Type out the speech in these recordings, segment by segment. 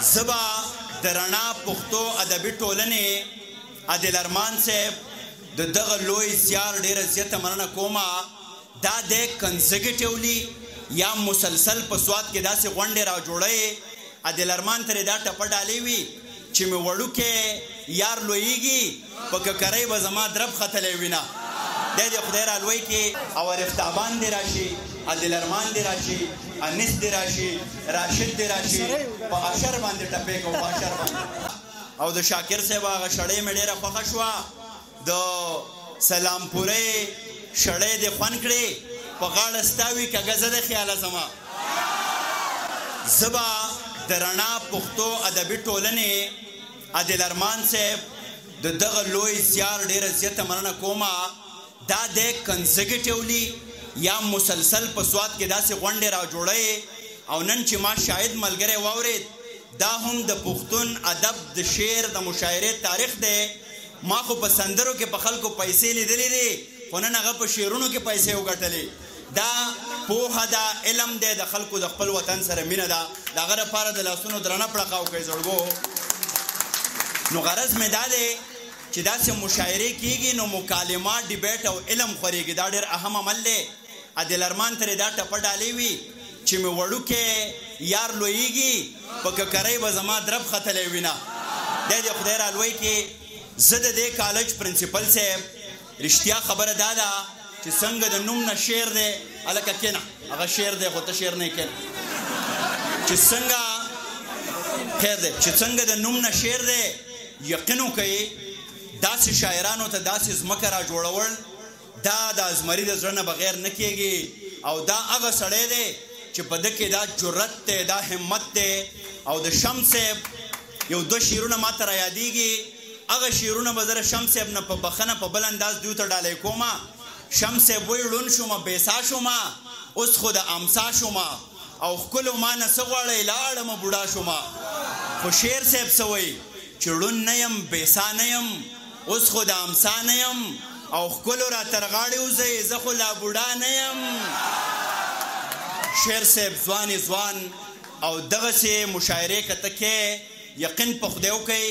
زبا د رڼا پښتو ادبي ټولنې عادل ارمان صاحب د دغه لوی زیار ډیره زیاته مننه کومه. دا د کنزیکیټیولی یا مسلسل په سواد کې داسې غونډې را جوړی عادل ارمان ترې دا ټپه ډالې وي چې مې وړوکې یار لویږي په ککرۍ به زما درب ختلی وینه. دی د خدای را لوی کې او رفتابان دی راشي، عادل ارمان دی راشي، انیس دی راشي، راشد دی راشي، په اشر باندې ټپې کوو، په اشر باندې. او د شاکر صاحب هغه شړۍ مې ډېره خوښه شوه، د سلامپورې شړۍ دې خوند کړې، په غاړه ستا وي کږه زه د خیاله زما. زه به د رڼا پښتو ادبي ټولنې عادل ارمان صاحب د دغه لوی زیار ډیره زیاته مننه کومه. دا د کنزیکیټیولی یا مسلسل په سواد کې داسې غونډې را جوړی او نن چې ما شاهد ملګری واورید، دا هم د پښتون ادب د شعر د مشاعرې تاریخ دی. ما خو په سندرو کې په خلکو پیسې لیدلې دي، خو نن هغه په شعرونو کې پیسې وګټلې. دا پوهه ده، علم دی، د خلکو د خپل وطن سره مینه ده. د هغه لپاره د لاسونو درنه پړقاو کوي زړګو. نو غرض مې دا دی چې داسې مشاعرې کېږي نو مکالمه، ډیبیټ او علم خورېږي. دا ډېر اهم عمل دی. عادل ارمان ترې دا ټپه ډالې وي چې مې وړوکې یار لویږي په ککرۍ به زما درب ختلی وینه. دی د خدای را لوی کې زه د دې کالج پرنسپل صاحب رښتیا خبره دا ده چې څنګه د نوم نه شعر دی، هلکه کېنه هغه شعر دی خو ته شعر نه یې کېنه، چې څنګه خیر دی چې څنګه د نوم نه شعر دی، یقین وکئ داسې شاعرانو ته داسې ځمکه را جوړول دا د ازمري د زړه نه بغیر نه کېږي. او دا هغه سړی دی چې په ده کې دا جرأت دی، دا همت دی. او د شمس صاحب یو دوه شعرونه ما ته را یادېږي، هغه شعرونه به زه د شمس صاحب نه په بخښنه په بل انداز دوی ته ډالۍ کومه. شمس صاحب وایي ړوند شومه بېسا شومه، اوس خو د امسا شومه، او ښکلو ما نه څه غواړئ لاړمه بوډا شومه. خو شعر صاحب څه وایي چې ړوند نه یم بېسا نه یم، اوس خو د امسا نه یم، او ښکلو را تر غاړې وځئ زه خو لا بوډا نه یم. شعر صاحب ځوان ځوان او دغسې مشاعرې که ته کې یقین په خدای وکئ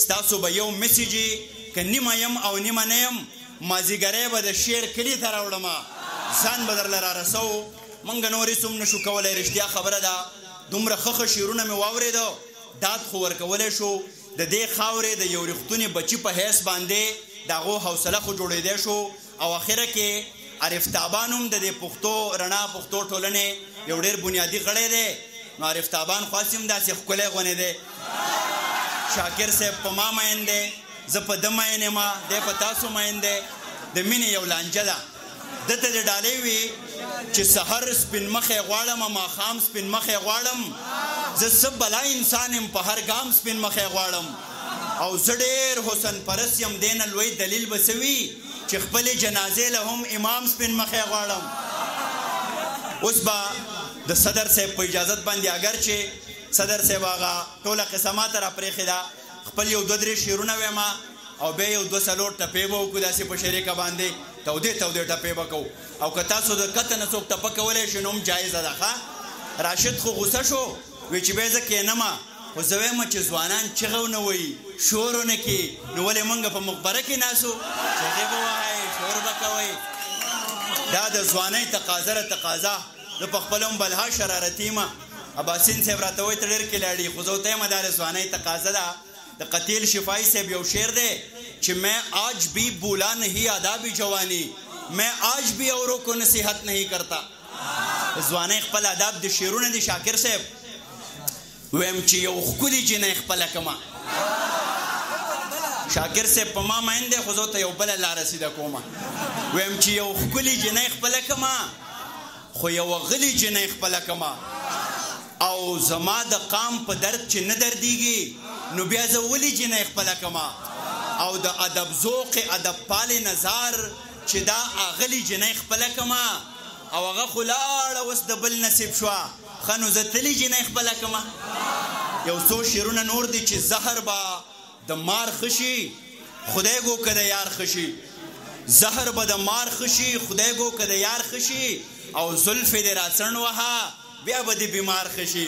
ستاسو به یو میسیج وي که نیمه یم او نیمه نه یم، مازدیګری به د شعر کلي ته راوړمه، ځان به درله را رسو. موږ نور هېڅ هم نشو کولی، رښتیا خبره ده. دومره ښه شعرونه مې واورېده، داد خو ورکولی شو. د دې خاورې د یو رښتونې بچي په حیث باندې د هغو حوصله خو جوړېدی شو. او اخره کې عرفتابان هم د دې پښتو رڼا پښتو ټولنې یو ډېر بنیادي غړی دی. نو عرفتابان خاص هم داسې ښکلی غونې دی. شاکر صاحب په ما مین دی، زه په ده مین یم، دی په تاسو مین دی. د مینې یو لانجه ده. ده ته دې ډالۍ وي چې سحر سپین مخې غواړم، ماښام سپین مخې غواړم، زه څه بلا انسان یم په هر ګام سپین مخې غواړم. او زه ډېر حسن پرست یم، دې نه لوی دلیل به څه وي چې خپلې جنازې له هم امام سپین مخې غواړم. اوس به د صدر صاحب په اجازت باندې اگر چې صدر صاحب هغه ټوله قصه ما ته را پرېښې ده، خپل یو دوه درې شعرونه ویم او بیا یو دوه څلور ټپې به وکړو داسې په شریکه باندې، تودې تودې ټپې به کوو. او که تاسو د کته نه څوک ټپه کولی شي نو هم جایزه ده. ښه راشد خو غوسه شو، وی چې بیا زه کښېنمه، خو زه وایم چې ځوانان چغه ونه وایي، شور ونه کړي، نو ولې موږ په مقبره کې ناستو چغې به وهئ، شور به کوئ. دا د ځوانۍ تقاضا. زه په خپله هم بلها شرارتي یم. عباسین صاحب راته وایي ته ډېر کلاړي، خو زه ورته یم دا د ځوانۍ تقاضا ده. د قتیل شفاعي صاحب یو شعر دی چې میں آج بھی بولا نہیں آدابی جوانی، میں آج بھی اوروں کو نصیحت نہیں کرتا. ځوانۍ خپل آداب د شعرونه دي. شاکر صاحب ویم چې یو ښکلي جنۍ خپله کړمه. شاکر صاحب په ما مین دی، خو زه ته یو بله لاره سیده کومه. ویم چې یو ښکلي جنۍ خپله کړمه، خو یوه غلي جنۍ خپله کړمه. او زما د قام په درد چې نه دردیږي نو بیا زه ولې جنۍ خپله کړمه. او د ادب ذوق ادب پالې نظار چې دا اغلي جنۍ خپله کړمه، او هغه خو لاړه اوس د بل نصیب شوه، ښه نو زه تلې جنۍ خپله کړمه. یو څو شعرونه نور دي چې زهر به د مار ښه شي، خدای ګو که د یار ښه شي. زهر به د مار ښه شي، خدای ګو که د یار ښه شي، او زلفې دې را څڼ وهه بیا به دې بیمار ښه شي.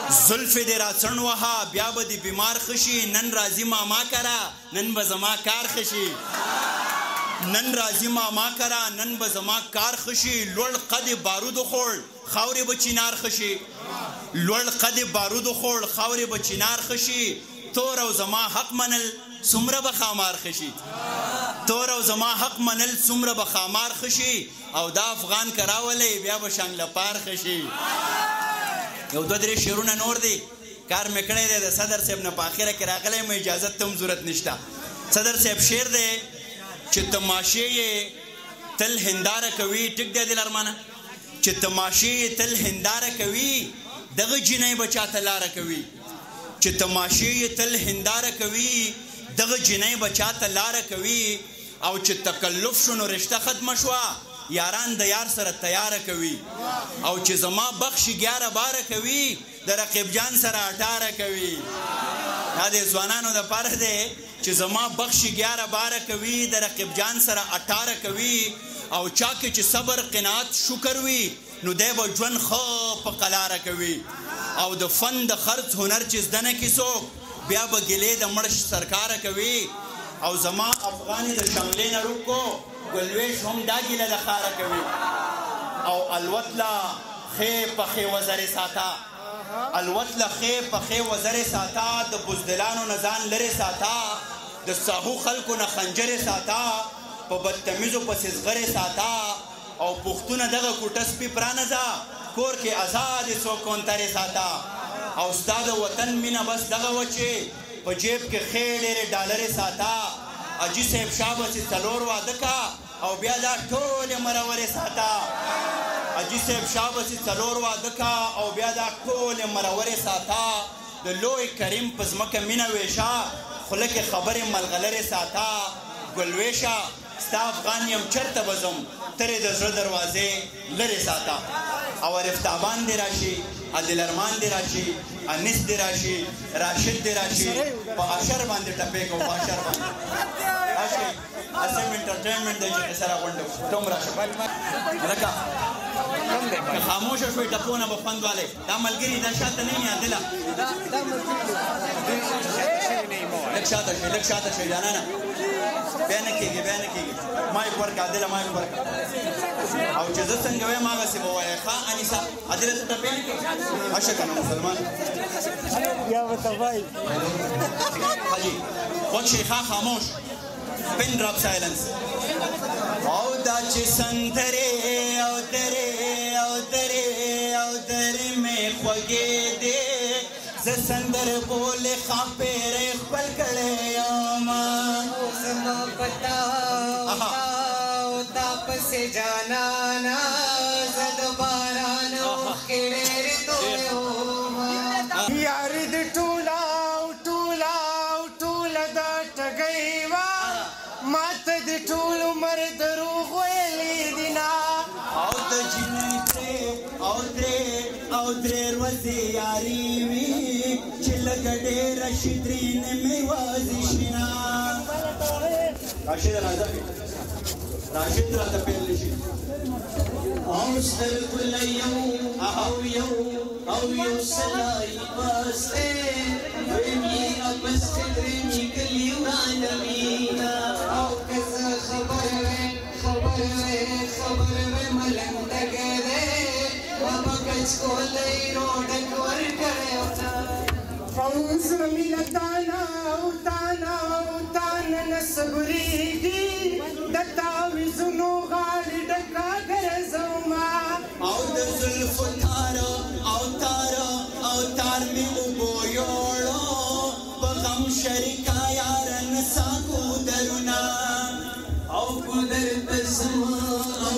زلف دې راڅڼ وها بیا به دې بیمار خشي نن راځي ماما کرا نن به زما کار خشي نن راځي ماما کرا نن به زما کار خشي لوړ قد بارود خوړ خاورې به چینار خشي لوړ قد بارود خوړ خاورې به چینار خشي تور او زما حق منل څومره به خامار خشي تور او زما حق منل څومره به خامار خشي او دا افغان کراولی بیا به شانګله پار خشي یو دوه درې شعرونه نور دي کار مې کړی دی د صدر صاحب نه په اخره کې راغلی م اجازت ته هم ضرورت نشته صدر صاحب شعر دی چې تماشې یې تل هنداره کوي ټیک دی دل ارمانه چې تماشې یې تل هنداره کوي دغه جینۍ به چاته لاره کوي چې تماشې یې تل هنداره کوي دغه جینۍ به چاته لاره کوي او چې تکلف شو نو رشته ختمه شوه یاران د یار سره تیاره کوي او چې زما بخش 11 باره کوي د رقیب جان سره 18 کوي دا د ځوانانو دپاره دی چې زما بخش 11 باره کوي د رقیب جان سره 18 کوي او چا کې چې صبر قناعت شکر وي نو دی به ژوند ښه په قلاره کوي او د فن د خرڅ هنر چې زده نه کي څوک بیا به ګیلې د مړش سرکاره کوي او زما افغاني د شملې نه روکو ګلویش هم دا ګیله د خاره کوي او الوتله ښې پخې وزرې ساته الوتله ښې پخې وزرې ساته د بزدلانو نه ځان لرې ساته د ساهو خلکو نه خنجرې ساته په بدتمیزو پسې زغرې ساته او پښتونه دغه کوټه سپي پرانځه کور کې ازادې څوک کونترې ساته او ستا د وطن مینه بس دغه وه چې په جیب کې ښې ډېرې ډالرې ساته اجي صاحب شاه بسې 4 واده کا او بیا دا ټولې مرورې ساته اجي صاحب شاه بسې 4 واده کا او بیا دا ټولې مرورې ساته د لوی کریم په ځمکه مینه ویشه خوله کې خبرې ملغلرې ساته ګلویشه ستا افغان یم چرته به ځم ترې د زړه دروازې لرې ساته او رفتابان دې راشي عادل ارمان دې راشي انیس دې راشي راشد دې راشي په اشر باندې ټپې کوو په اشر باندې راشي اسم انټرټینمنټ دی چې سره غونډه ټوم راشي هلکه که خاموشه شوې ټپونه به خوند والې دا ملګري دا شاته نه یې عادله لږ شاته شي لږ شاته شي جانانه بیا نه کېږي بیا نه کېږي مایک ورکړه عادله مایک ورکړه او چې زه څنګه وایم هغسې به وایې ښه انیسه عادله ته ټپې نه کوې راشه که نه مسلمان یا ورته وایي حاجي غوږ شي ښه خاموش پن ډراپ سایلنس او دا چې سندرې او درې او درې او درې مې خوږې دي زه سندر بولې خاپېرې خپل کړی یم زما پتا او تا پسې جانانا زه د باران اوښکې ډېرې تویې ومه یاري د ټوله دا ټګۍ وه ماته د ټول عمر دروغ ویلي دي نه او د جینۍ او درې ورځې یاري وي چې لږه ډېره شي درېنې مې وازې شي نه راشد راځه راشد راته پیل شي او سترګو له یو سلای باستی دویم یې اپستی دریم یې کلي ورانه وینه او که زه خبر وې ملنډګه دی ما به کچکولی روډک ورکړی او زړه مې له تانه نه صبرېږي د تعویذونو غاړې ډکه ګرځومه او د زلفو تار مې اوبو یوړو په غم شریکه یارن سا ګودرونه او ګودر ته زما او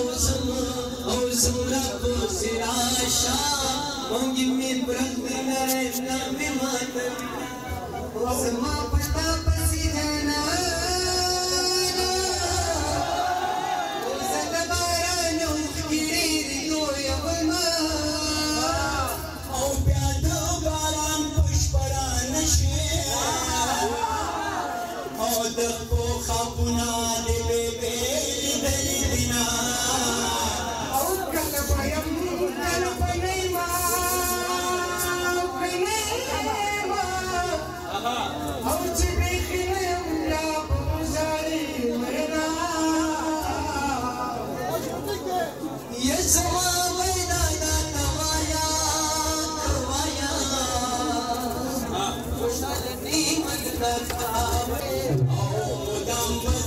زما پسې راشه وږي مې پرېږدي نه مې ماتوي زما پتا پسې جانانه زه د باران اوښکې ډېرې تویومه او بیا د باران په شپړه نشي او د ښو خوابونه دې بې لیدلي دي نه او کله به یم کله به نه یم او که نه او چې بیخي نه یم بیا په ګزارې مینا یا زما وینا دا توایا خوشحال نیمت درتا او دم